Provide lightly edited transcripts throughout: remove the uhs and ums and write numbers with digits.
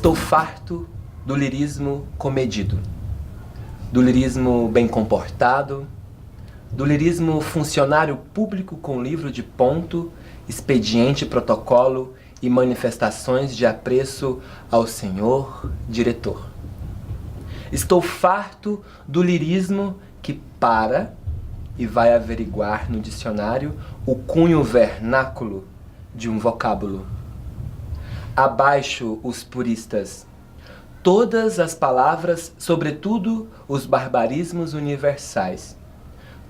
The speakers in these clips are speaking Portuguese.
Estou farto do lirismo comedido, do lirismo bem comportado, do lirismo funcionário público com livro de ponto, expediente, protocolo e manifestações de apreço ao senhor diretor. Estou farto do lirismo que para e vai averiguar no dicionário o cunho vernáculo de um vocábulo. Abaixo os puristas. Todas as palavras, sobretudo os barbarismos universais.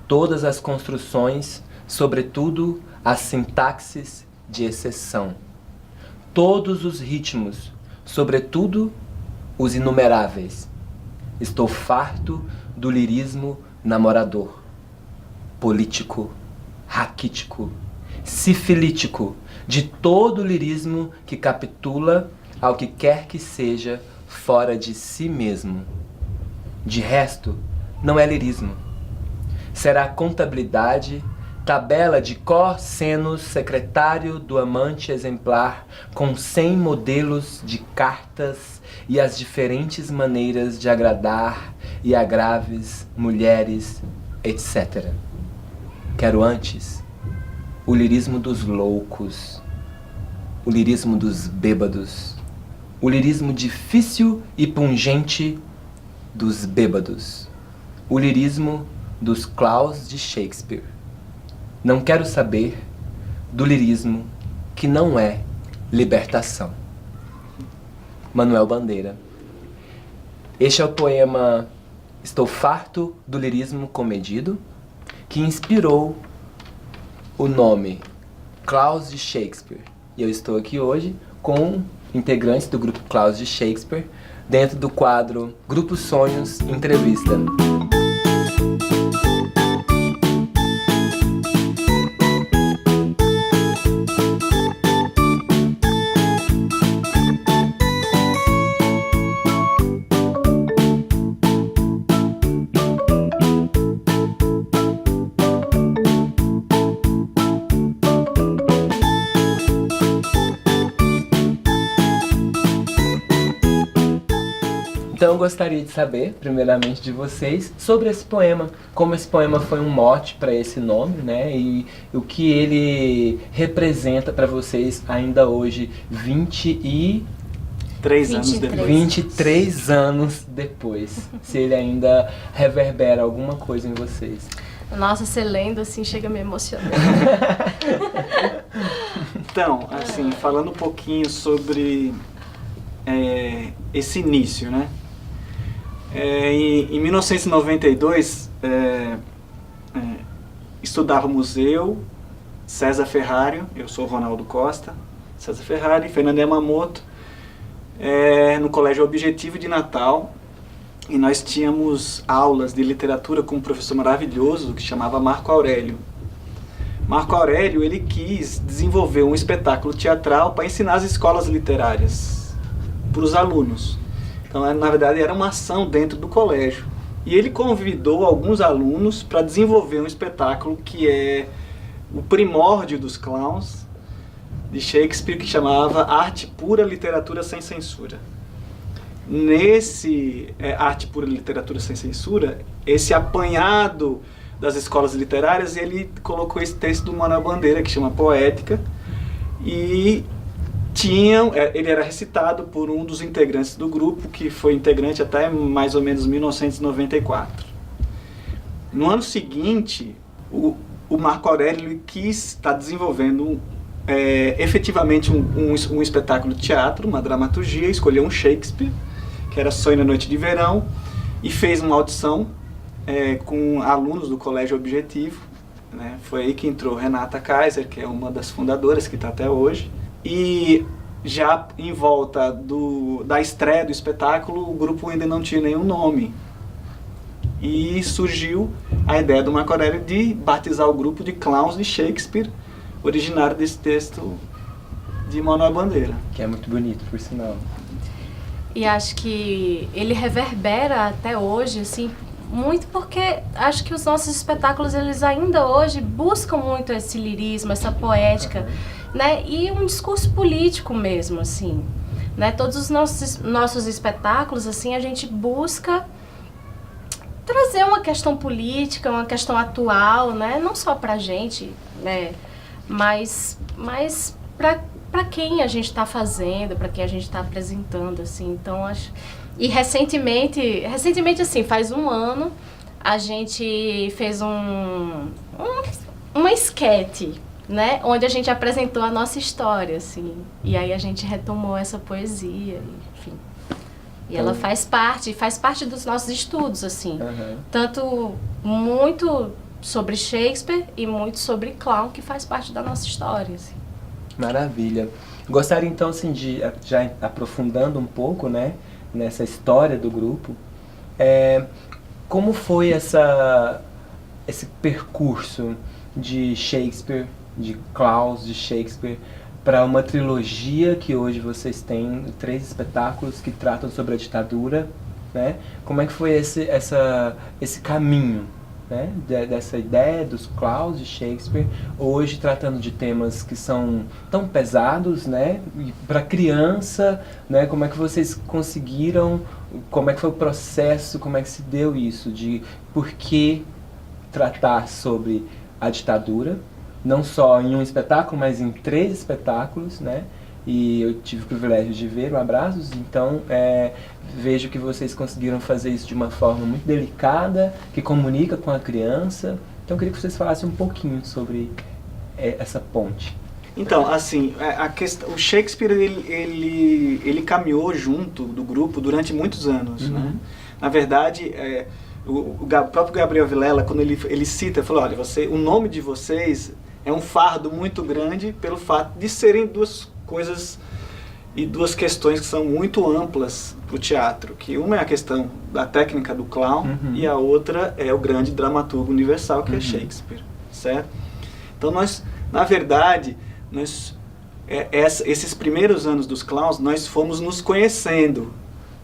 Todas as construções, sobretudo as sintaxes de exceção. Todos os ritmos, sobretudo os inumeráveis. Estou farto do lirismo namorador, político, raquítico, sifilítico, de todo lirismo que capitula ao que quer que seja fora de si mesmo. De resto, não é lirismo. Será contabilidade, tabela de cossenos, secretário do amante exemplar, com 100 modelos de cartas e as diferentes maneiras de agradar e agraves, mulheres, etc. Quero antes o lirismo dos loucos, o lirismo dos bêbados, o lirismo difícil e pungente dos bêbados, o lirismo dos clowns de Shakespeare. Não quero saber do lirismo que não é libertação. Manuel Bandeira. Este é o poema Estou farto do lirismo comedido, que inspirou o nome Clowns de Shakespeare. E eu estou aqui hoje com integrantes do grupo Clowns de Shakespeare, dentro do quadro Grupo Sonhos Entrevista. Então eu gostaria de saber, primeiramente de vocês, sobre esse poema, como esse poema foi um mote para esse nome, né? E o que ele representa para vocês ainda hoje, 23 anos depois. 23 anos depois, se ele ainda reverbera alguma coisa em vocês. Nossa, você lendo assim chega a me emocionar. Então, assim, falando um pouquinho sobre esse início, né? Em 1992, estudávamos eu, César Ferrari, eu sou Ronaldo Costa, César Ferrari, Fernando Yamamoto, no Colégio Objetivo de Natal, e nós tínhamos aulas de literatura com um professor maravilhoso que chamava Marco Aurélio. Marco Aurélio, ele quis desenvolver um espetáculo teatral para ensinar as escolas literárias para os alunos. Então, na verdade, era uma ação dentro do colégio. E ele convidou alguns alunos para desenvolver um espetáculo que é o primórdio dos clowns, de Shakespeare, que chamava Arte Pura, Literatura Sem Censura. Nesse Arte Pura, Literatura Sem Censura, esse apanhado das escolas literárias, ele colocou esse texto do Manuel Bandeira, que chama Poética, e ele era recitado por um dos integrantes do grupo, que foi integrante até mais ou menos 1994. No ano seguinte, o Marco Aurélio quis estar desenvolvendo efetivamente um espetáculo de teatro, uma dramaturgia, escolheu um Shakespeare, que era Sonho na Noite de Verão, e fez uma audição com alunos do Colégio Objetivo, né? Foi aí que entrou Renata Kaiser, que é uma das fundadoras, que está até hoje. E já em volta da estreia do espetáculo, o grupo ainda não tinha nenhum nome. E surgiu a ideia do Marco Aurélio de batizar o grupo de Clowns de Shakespeare, originário desse texto de Manuel Bandeira. Que é muito bonito, por sinal. E acho que ele reverbera até hoje, assim, muito porque acho que os nossos espetáculos, eles ainda hoje buscam muito esse lirismo, essa poética, né? E um discurso político mesmo, assim. né? Todos os nossos espetáculos, assim, a gente busca trazer uma questão política, uma questão atual, né? Não só pra gente, né? Mas para quem a gente está fazendo, para quem a gente está apresentando, assim. Então, acho... E recentemente, assim, faz um ano, a gente fez uma esquete, né? Onde a gente apresentou a nossa história, assim. E aí a gente retomou essa poesia, enfim. E ela faz parte dos nossos estudos, assim. Uhum. Tanto muito sobre Shakespeare e muito sobre clown, que faz parte da nossa história, assim. Maravilha. Gostaria então, assim, de já aprofundando um pouco, né, nessa história do grupo, como foi esse percurso de Shakespeare, de clowns de Shakespeare, para uma trilogia que hoje vocês têm, 3 espetáculos que tratam sobre a ditadura, né? Como é que foi esse caminho, né, dessa ideia dos clowns de Shakespeare, hoje tratando de temas que são tão pesados, né, para criança, né? Como é que vocês conseguiram, como é que foi o processo, como é que se deu isso, de por que tratar sobre a ditadura, não só em um espetáculo, mas em 3 espetáculos, né? E eu tive o privilégio de ver o Abraços, então vejo que vocês conseguiram fazer isso de uma forma muito delicada, que comunica com a criança. Então eu queria que vocês falassem um pouquinho sobre essa ponte. Então, assim, o Shakespeare, ele caminhou junto do grupo durante muitos anos, né? Na verdade, o próprio Gabriel Vilela, quando ele cita, falou, olha, o nome de vocês é um fardo muito grande pelo fato de serem 2 coisas e 2 questões que são muito amplas para o teatro, que uma é a questão da técnica do clown e a outra é o grande dramaturgo universal, que é Shakespeare, certo? Então nós, na verdade, esses primeiros anos dos clowns, nós fomos nos conhecendo,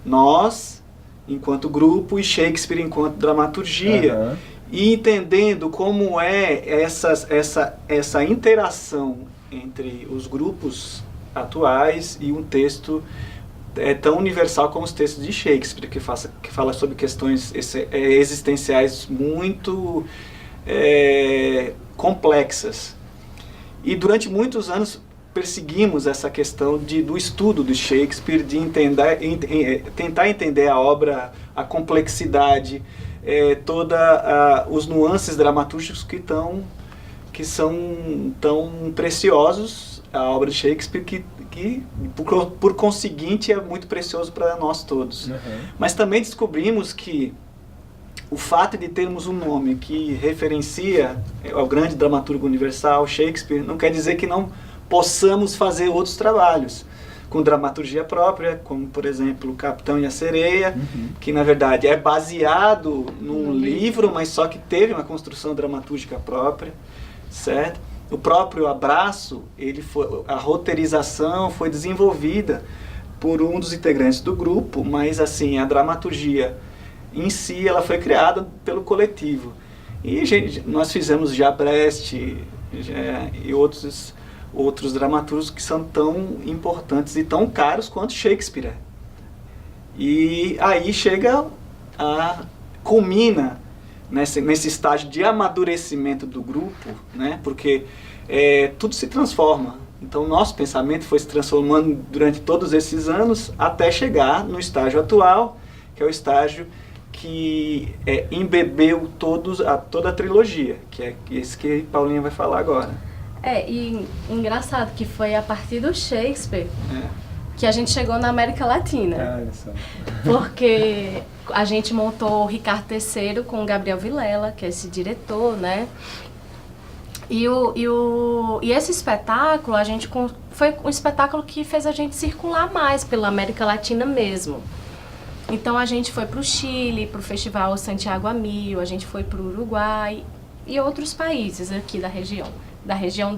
nós enquanto grupo e Shakespeare enquanto dramaturgia, e entendendo como é essa interação entre os grupos atuais e um texto tão universal como os textos de Shakespeare, que fala sobre questões existenciais muito complexas. E durante muitos anos perseguimos essa questão do estudo do Shakespeare, de tentar entender a obra, a complexidade, os nuances dramatúrgicos que são tão preciosos, a obra de Shakespeare, que por conseguinte é muito precioso para nós todos. Mas também descobrimos que o fato de termos um nome que referencia ao grande dramaturgo universal, Shakespeare, não quer dizer que não possamos fazer outros trabalhos com dramaturgia própria, como, por exemplo, O Capitão e a Sereia, que, na verdade, é baseado num livro, mas só que teve uma construção dramatúrgica própria, certo? O próprio Abraço, a roteirização foi desenvolvida por um dos integrantes do grupo, mas, assim, a dramaturgia em si, ela foi criada pelo coletivo. E nós fizemos já Brecht e outros dramaturgos que são tão importantes e tão caros quanto Shakespeare. E aí culmina nesse estágio de amadurecimento do grupo, né? Porque tudo se transforma. Então nosso pensamento foi se transformando durante todos esses anos até chegar no estágio atual, que é o estágio que embebeu toda a trilogia, que é esse que Paulinha vai falar agora. E engraçado que foi a partir do Shakespeare que a gente chegou na América Latina. Porque a gente montou o Ricardo III com o Gabriel Vilela, que é esse diretor, né? E esse espetáculo, foi um espetáculo que fez a gente circular mais pela América Latina mesmo. Então a gente foi para o Chile, para o Festival Santiago a Mil, a gente foi para o Uruguai e outros países aqui da região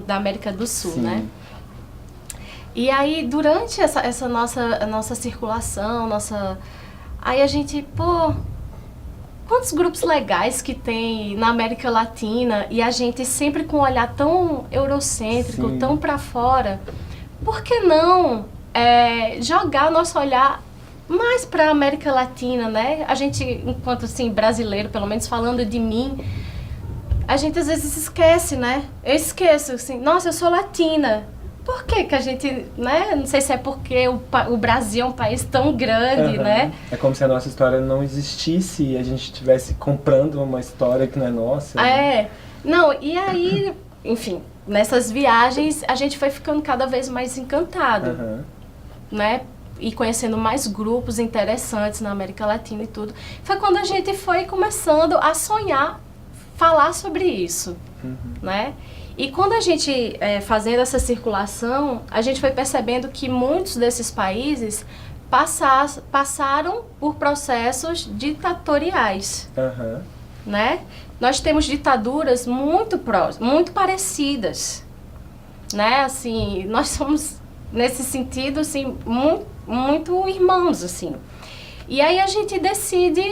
da América do Sul, né? E aí, durante essa nossa circulação, aí a gente, quantos grupos legais que tem na América Latina, e a gente sempre com um olhar tão eurocêntrico, tão para fora, por que não jogar nosso olhar mais para a América Latina, né? A gente, enquanto assim, brasileiro, pelo menos falando de mim, a gente às vezes esquece, né? Eu esqueço, assim, nossa, eu sou latina. Por que que a gente, né? Não sei se é porque o Brasil é um país tão grande, né? É como se a nossa história não existisse e a gente estivesse comprando uma história que não é nossa. Né? Não, e aí, enfim, nessas viagens a gente foi ficando cada vez mais encantado, né? E conhecendo mais grupos interessantes na América Latina e tudo. Foi quando a gente foi começando a sonhar, falar sobre isso, né? E quando a gente, fazendo essa circulação, a gente foi percebendo que muitos desses países passaram por processos ditatoriais, né? Nós temos ditaduras muito parecidas, né? Assim, nós somos, nesse sentido, assim, muito irmãos, assim. E aí a gente decide,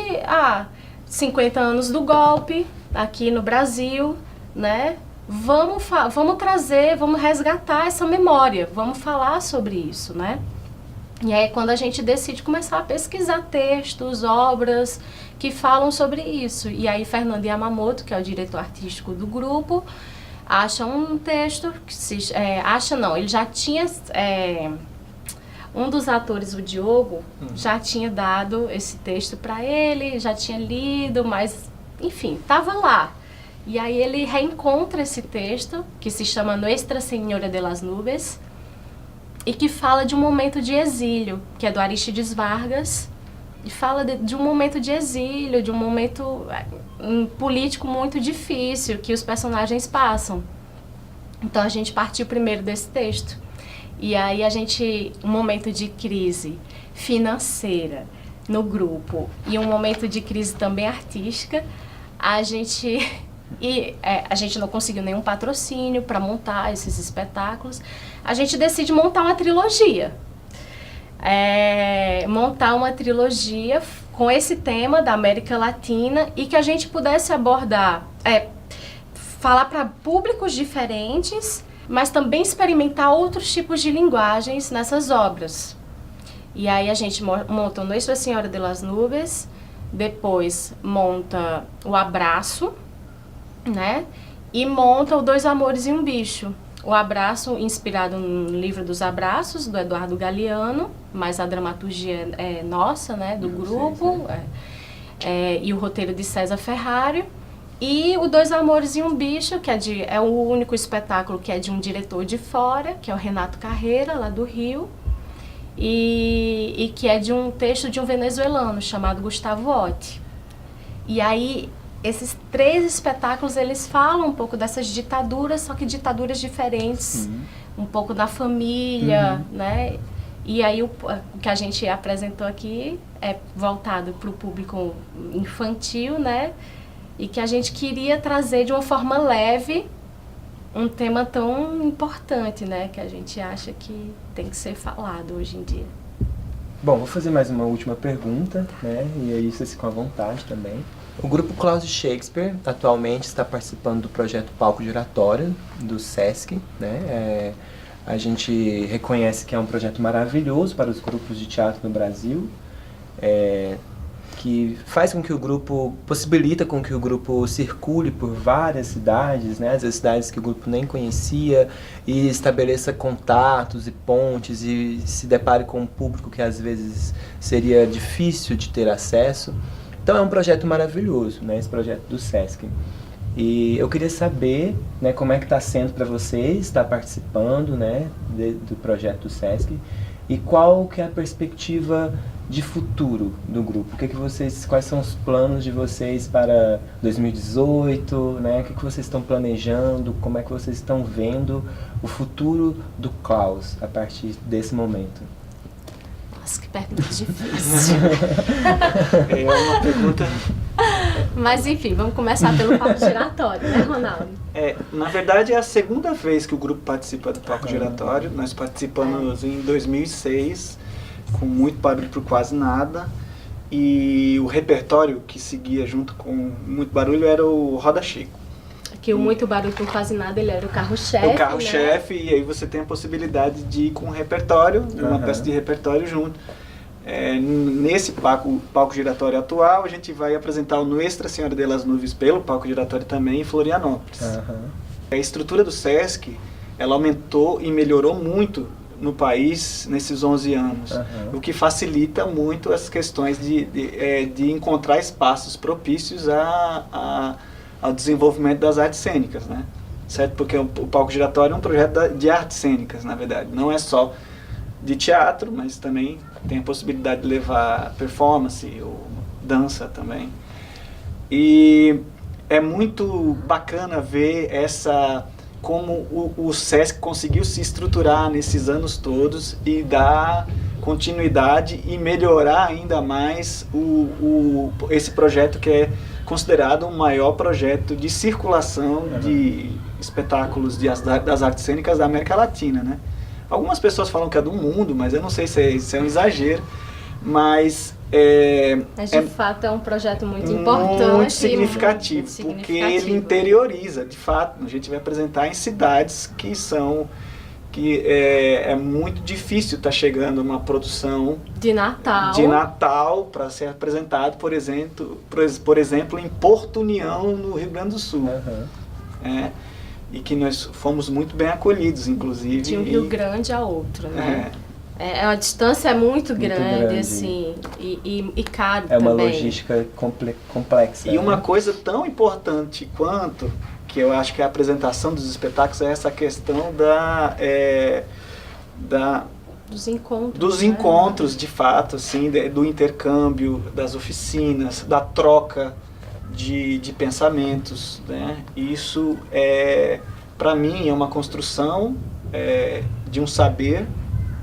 50 anos do golpe aqui no Brasil, né? Vamos trazer, vamos resgatar essa memória, vamos falar sobre isso, né? E aí quando a gente decide começar a pesquisar textos, obras que falam sobre isso. E aí Fernando Yamamoto, que é o diretor artístico do grupo, acha um texto, ele já tinha... um dos atores, o Diogo, já tinha dado esse texto para ele, já tinha lido, mas, enfim, estava lá. E aí ele reencontra esse texto, que se chama Nuestra Señora de las Nubes, e que fala de um momento de exílio, que é do Aristides Vargas, e fala de um momento de exílio, de um momento político muito difícil que os personagens passam. Então a gente partiu primeiro desse texto. E aí um momento de crise financeira no grupo e um momento de crise também artística, a gente não conseguiu nenhum patrocínio para montar esses espetáculos. A gente decide montar uma trilogia. Montar uma trilogia com esse tema da América Latina e que a gente pudesse abordar, falar para públicos diferentes, mas também experimentar outros tipos de linguagens nessas obras. E aí a gente monta Nuestra Senhora de las Nubes, depois monta O Abraço, né? E monta o Dois Amores e um Bicho. O Abraço, inspirado no livro dos Abraços, do Eduardo Galeano, mas a dramaturgia é nossa, né? Do grupo, e o roteiro de César Ferrari. E o Dois Amores e um Bicho, que é o único espetáculo que é de um diretor de fora, que é o Renato Carreira, lá do Rio, e que é de um texto de um venezuelano chamado Gustavo Otti. E aí, esses 3 espetáculos, eles falam um pouco dessas ditaduras, só que ditaduras diferentes, um pouco da família, né? E aí o que a gente apresentou aqui é voltado para o público infantil, né? E que a gente queria trazer de uma forma leve um tema tão importante, né? Que a gente acha que tem que ser falado hoje em dia. Bom, vou fazer mais uma última pergunta, né? E aí vocês ficam à vontade também. O grupo Klaus Shakespeare atualmente está participando do projeto Palco Giratório, do Sesc, né? A gente reconhece que é um projeto maravilhoso para os grupos de teatro no Brasil, que faz com que o grupo, possibilita com que o grupo circule por várias cidades, né? Às vezes cidades que o grupo nem conhecia, e estabeleça contatos e pontes e se depare com um público que às vezes seria difícil de ter acesso. Então é um projeto maravilhoso, né? Esse projeto do Sesc. E eu queria saber, né, como é que está sendo para vocês estar participando, né, do projeto do Sesc, e qual que é a perspectiva de futuro do grupo. Quais são os planos de vocês para 2018, né? O que vocês estão planejando, como é que vocês estão vendo o futuro do Klaus a partir desse momento? Nossa, que pergunta difícil. É uma pergunta... Mas enfim, vamos começar pelo palco giratório, né, Ronaldo? Na verdade, é a segunda vez que o grupo participa do palco giratório. Nós participamos em 2006, com muito barulho por quase nada. E o repertório que seguia junto com muito barulho era o Roda Chico. Que o Muito Barulho por Quase Nada, ele era o carro-chefe, o carro-chefe, né? E aí você tem a possibilidade de ir com um repertório, uma peça de repertório junto. Nesse palco giratório atual, a gente vai apresentar o Nuestra Senhora de las Nuvens pelo palco giratório também em Florianópolis. A estrutura do Sesc, ela aumentou e melhorou muito no país nesses 11 anos, o que facilita muito as questões de encontrar espaços propícios ao desenvolvimento das artes cênicas, né? Certo? Porque o palco giratório é um projeto de artes cênicas, na verdade. Não é só de teatro, mas também tem a possibilidade de levar performance ou dança também. E é muito bacana ver como o Sesc conseguiu se estruturar nesses anos todos e dar continuidade e melhorar ainda mais esse projeto que é considerado o maior projeto de circulação de espetáculos das artes cênicas da América Latina, né? Algumas pessoas falam que é do mundo, mas eu não sei se é um exagero, mas de fato é um projeto muito importante, muito significativo, porque ele interioriza, de fato. A gente vai apresentar em cidades que é muito difícil estar chegando uma produção de Natal para ser apresentado, por exemplo, em Porto União, no Rio Grande do Sul. E que nós fomos muito bem acolhidos, inclusive. De um Rio Grande a outro, né? A distância é muito grande, assim, e caro também. É uma logística complexa. E uma coisa tão importante quanto, que eu acho que a apresentação dos espetáculos é essa questão dos encontros, de fato, assim, do intercâmbio, das oficinas, da troca de pensamentos, né? Isso, para mim, é uma construção de um saber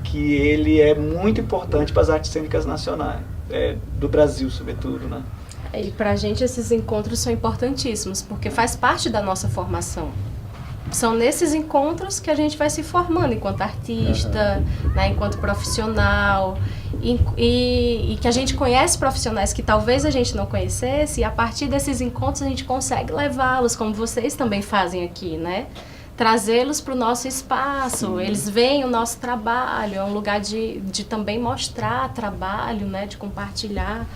que ele é muito importante para as artes cênicas nacionais, do Brasil, sobretudo, né? E para a gente esses encontros são importantíssimos, porque faz parte da nossa formação. São nesses encontros que a gente vai se formando enquanto artista, né, enquanto profissional, e que a gente conhece profissionais que talvez a gente não conhecesse, e a partir desses encontros a gente consegue levá-los, como vocês também fazem aqui, né? Trazê-los para o nosso espaço. Eles veem o nosso trabalho, é um lugar de também mostrar trabalho, né, de compartilhar.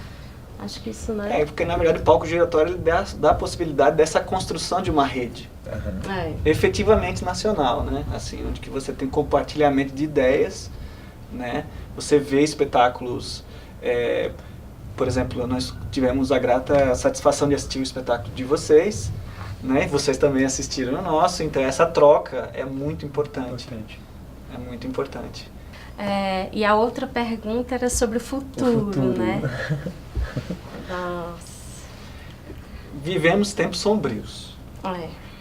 Acho que isso, né? Porque na verdade o palco giratório dá a possibilidade dessa construção de uma rede efetivamente nacional, né? Assim, onde que você tem compartilhamento de ideias, né? Você vê espetáculos, por exemplo, nós tivemos a grata satisfação de assistir o espetáculo de vocês, né? Vocês também assistiram o nosso, então essa troca é muito importante. É muito importante. E a outra pergunta era sobre o futuro. Né? Nossa. Vivemos tempos sombrios.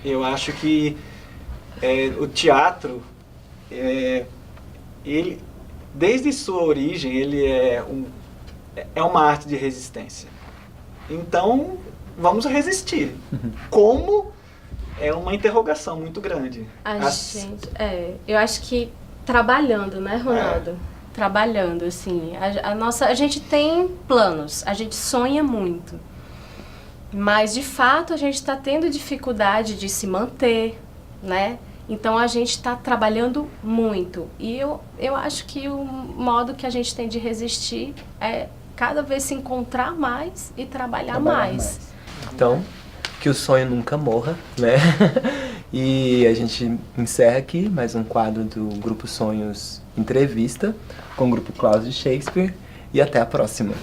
Eu acho que o teatro, ele, desde sua origem, ele é uma arte de resistência. Então, vamos resistir. Como? É uma interrogação muito grande. Eu acho que trabalhando, né, Ronaldo? Trabalhando, assim. A gente tem planos, a gente sonha muito. Mas, de fato, a gente está tendo dificuldade de se manter, né? Então, a gente está trabalhando muito. E eu acho que o modo que a gente tem de resistir é cada vez se encontrar mais e trabalhar mais. Então, que o sonho nunca morra, né? E a gente encerra aqui mais um quadro do Grupo Sonhos Entrevista com o Grupo Cláudio Shakespeare. E até a próxima.